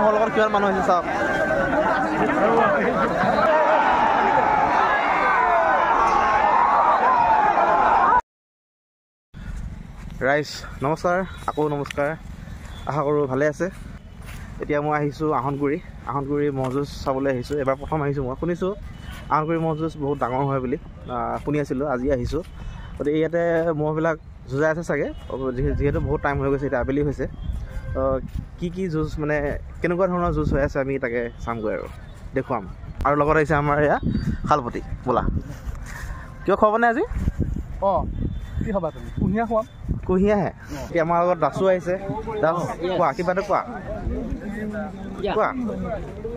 মহৰ লগত কিমান মানুহ হৈছে চাওক ৰাইজ নমস্কাৰ আকৌ নমস্কাৰ আশা কৰোঁ ভালে আছে এতিয়া মই আহিছোঁ আহনগুৰি ম'হ যুঁজ চাবলৈ আহিছোঁ এবাৰ প্ৰথম আহিছোঁ মই শুনিছোঁ আহনগুৰি ম'হ যুঁজ বহুত ডাঙৰ হয় বুলি শুনি আছিলোঁ আজি আহিছোঁ গতিকে ইয়াতে ম'হবিলাক যুঁজাই আছে চাগে যিহেতু বহুত টাইম হৈ গৈছে এতিয়া আবেলি হৈছে কি যুঁজ মানে কেনেকুৱা ধৰণৰ যুঁজ হৈ আছে আমি তাকে চামগৈ আৰু দেখুৱাম আৰু লগত আহিছে আমাৰ এয়া শালপতি বোলা কিয় খোৱাবনে আজি কি খাবা তুমি কুঁহিয়া খোৱাম কুঁহিয়াহে এতিয়া আমাৰ লগত দাসো আহিছে দাস কোৱা কিবাটো কোৱা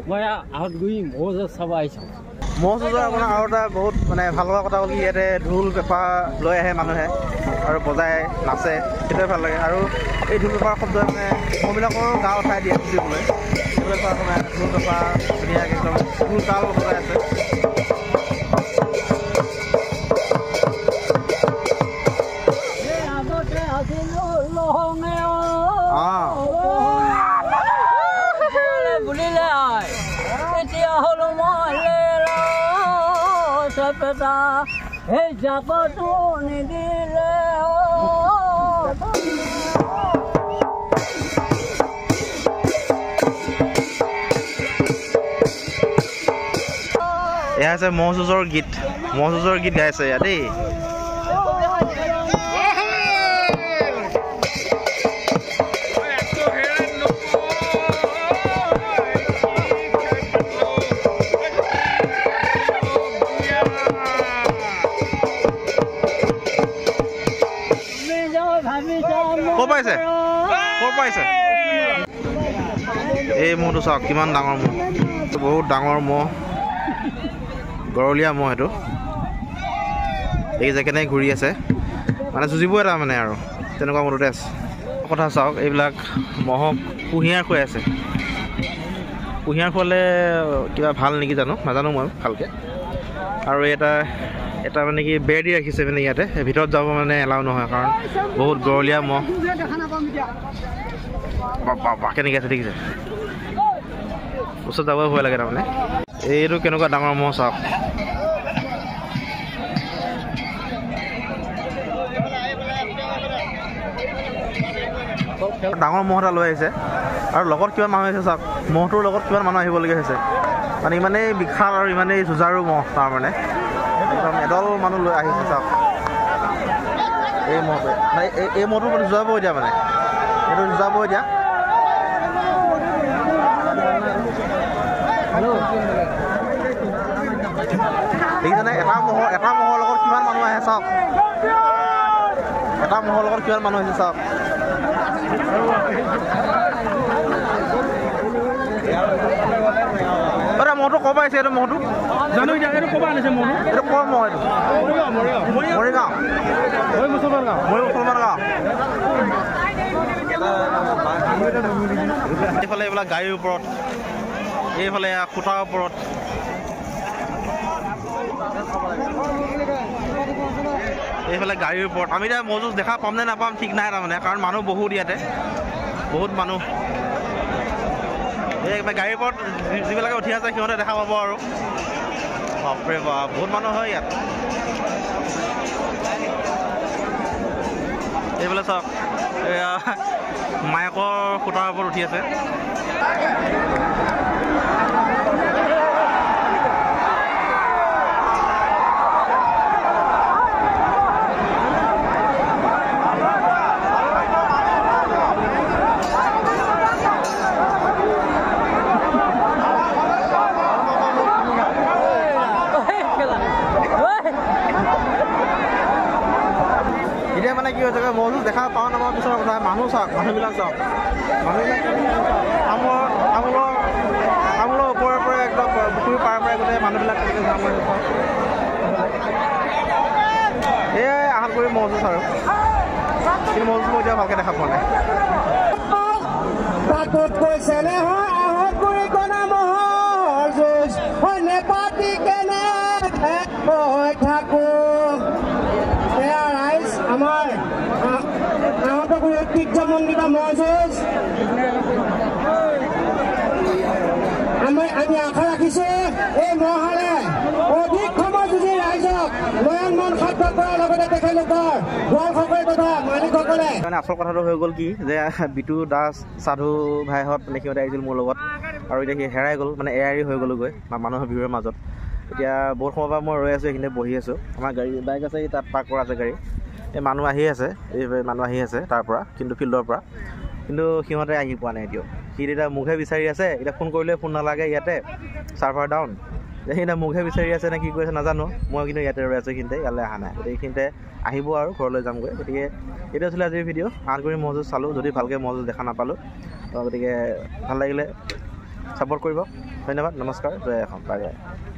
মই আহতগুৰি ম'হ যুঁজ চাব আহিছোঁ ম'হ যুঁজৰ আপোনাৰ আৰু এটা বহুত মানে ভাল লগা কথা হ'ল কি ইয়াতে ঢোল পেঁপা লৈ আহে মানুহে আৰু বজাই নাচে সেইটোৱে ভাল লাগে আৰু এই ঢোল পেঁপাৰ শব্দই মানে ম'হবিলাকৰ গা উঠাই দিয়ে বুজিবলৈ সেইবিলাক মানে ঢোল পেঁপা ধুনীয়াকৈ একদম ঢোল তাল বজাই আছে এই জাগতো নিদিলে এয়া আছে ম'হ যুঁজৰ গীত গাইছে এয়া দেই ক'ৰ পাইছে এই ম'হটো চাওক কিমান ডাঙৰ ম'হ বহুত ডাঙৰ ম'হ গৰলীয়া ম'হ এইটো এই যে কেনেকৈ ঘূৰি আছে মানে যুঁজিবই এটা মানে আৰু তেনেকুৱা ম'হটোতে আছে কথা চাওক এইবিলাক ম'হক কুঁহিয়াৰ খুৱাই আছে কুঁহিয়াৰ খোৱালে কিবা ভাল নেকি নাজানো মই ভালকৈ আৰু এটা মানে কি বেৰ দি ৰাখিছে মানে ইয়াতে ভিতৰত যাব মানে এলাও নহয় কাৰণ বহুত গৰলীয়া ম'হ কেনেকৈ আছে দেখিছে ওচৰত যাবই ভয় লাগে তাৰমানে এইটো কেনেকুৱা ডাঙৰ ম'হ চাওক ডাঙৰ ম'হ এটা লৈ আহিছে আৰু লগত কিমান মানুহ আহিছে চাওক ম'হটোৰ লগত কিমান মানুহ আহিবলগীয়া হৈছে মানে ইমানেই বিশাল আৰু ইমানেই যুঁজাৰু ম'হ তাৰমানে একদম এডল মানুহ লৈ আহিছে চাওক এই ম'হটোৱে মানে এই ম'হটো মানে যুঁজাব এতিয়া মানে এইটো যুঁজাব এতিয়া দেখিছেনে এটা ম'হৰ লগত কিমান মানুহ আহে চাওক এটা ম'হৰ লগত কিমান মানুহ আহিছে চাওক ম'হটো ক'ৰ পৰা আহিছে এইটো ম'হটো জানো এতিয়া এইটো ক'ৰ পৰা আনিছে ম'হটো এইটো ক'ৰ ম'হ এইটো মৰিগাঁও মুছলমান গাঁও এইফালে এইবিলাক গাড়ীৰ ওপৰত এইফালে খুটাৰ ওপৰত এইফালে গাড়ীৰ ওপৰত আমি এতিয়া ম'হ যুঁজ দেখা পাম নে নাপাম ঠিক নাই তাৰমানে কাৰণ মানুহ বহুত ইয়াতে বহুত মানুহ এই গাড়ীৰ ওপৰত যিবিলাকে উঠি আছে সিহঁতে দেখা পাব আৰু বাপৰে বাপ বহুত মানুহ হয় ইয়াত এইফালে চাওক এয়া মাইকৰ খুটাৰ ওপৰত উঠি আছে মানে কি হৈছে ম'হ যুঁজ দেখা পাওঁ নাপাওঁ পিছৰ কথা মানুহবিলাক চাওক আমুলৰ ওপৰে ওপৰে একদম পুখুৰী পাৰে গোটেই মানুহবিলাক এয়াই আহনগুৰি ম'হ যুঁজ আৰু কিন্তু ম'হ যুঁজ মই এতিয়া ভালকৈ দেখা পোৱা নাই আমাৰ ঐতিহ্যমণ্ডিত ম'হ যুঁজ আমি আশা ৰাখিছোঁ এই মহালে অধিক সময় যদি ৰাইজক নয়ন মন সাৰ্থক কৰাৰ লগতে তেখেতলোকৰ দলসকলে তথা মালিকসকলে মানে আচল কথাটো হৈ গ'ল কি যে বিটু দাস সাধু ভাইহঁত মানে সিহঁতে আহিছিল মোৰ লগত আৰু এতিয়া সি হেৰাই গ'ল মানে এৰি হৈ গ'লগৈ মানুহৰ ভিৰৰ মাজত এতিয়া বহুত সময়ৰ পৰা মই ৰৈ আছোঁ এইখিনিতে বহি আছোঁ আমাৰ গাড়ী বাইক আছে তাত পাৰ্ক কৰা আছে গাড়ী এই মানুহ আহি আছে তাৰ পৰা কিন্তু ফিল্ডৰ পৰা কিন্তু সিহঁতে আহি পোৱা নাই এতিয়াও সি এতিয়া মোকহে বিচাৰি আছে এতিয়া ফোন কৰিলে ফোন নালাগে ইয়াতে ছাৰ্ভাৰ ডাউন সি এতিয়া মোকহে বিচাৰি আছে নে কি কৰিছে নাজানো মই কিন্তু ইয়াতে ৰৈ আছোঁ এইখিনিতে ইয়ালৈ অহা নাই গতিকে এইখিনিতে আহিব আৰু ঘৰলৈ যামগৈ গতিকে এইটো আছিলে আজিৰ ভিডিঅ' আহনগুৰি ম'হ যুঁজ চালোঁ যদি ভালকৈ ম'হ যুঁজ দেখা নাপালোঁ গতিকে ভাল লাগিলে ছাপোৰ্ট কৰিব ধন্যবাদ নমস্কাৰ জয় অসম বাই বাই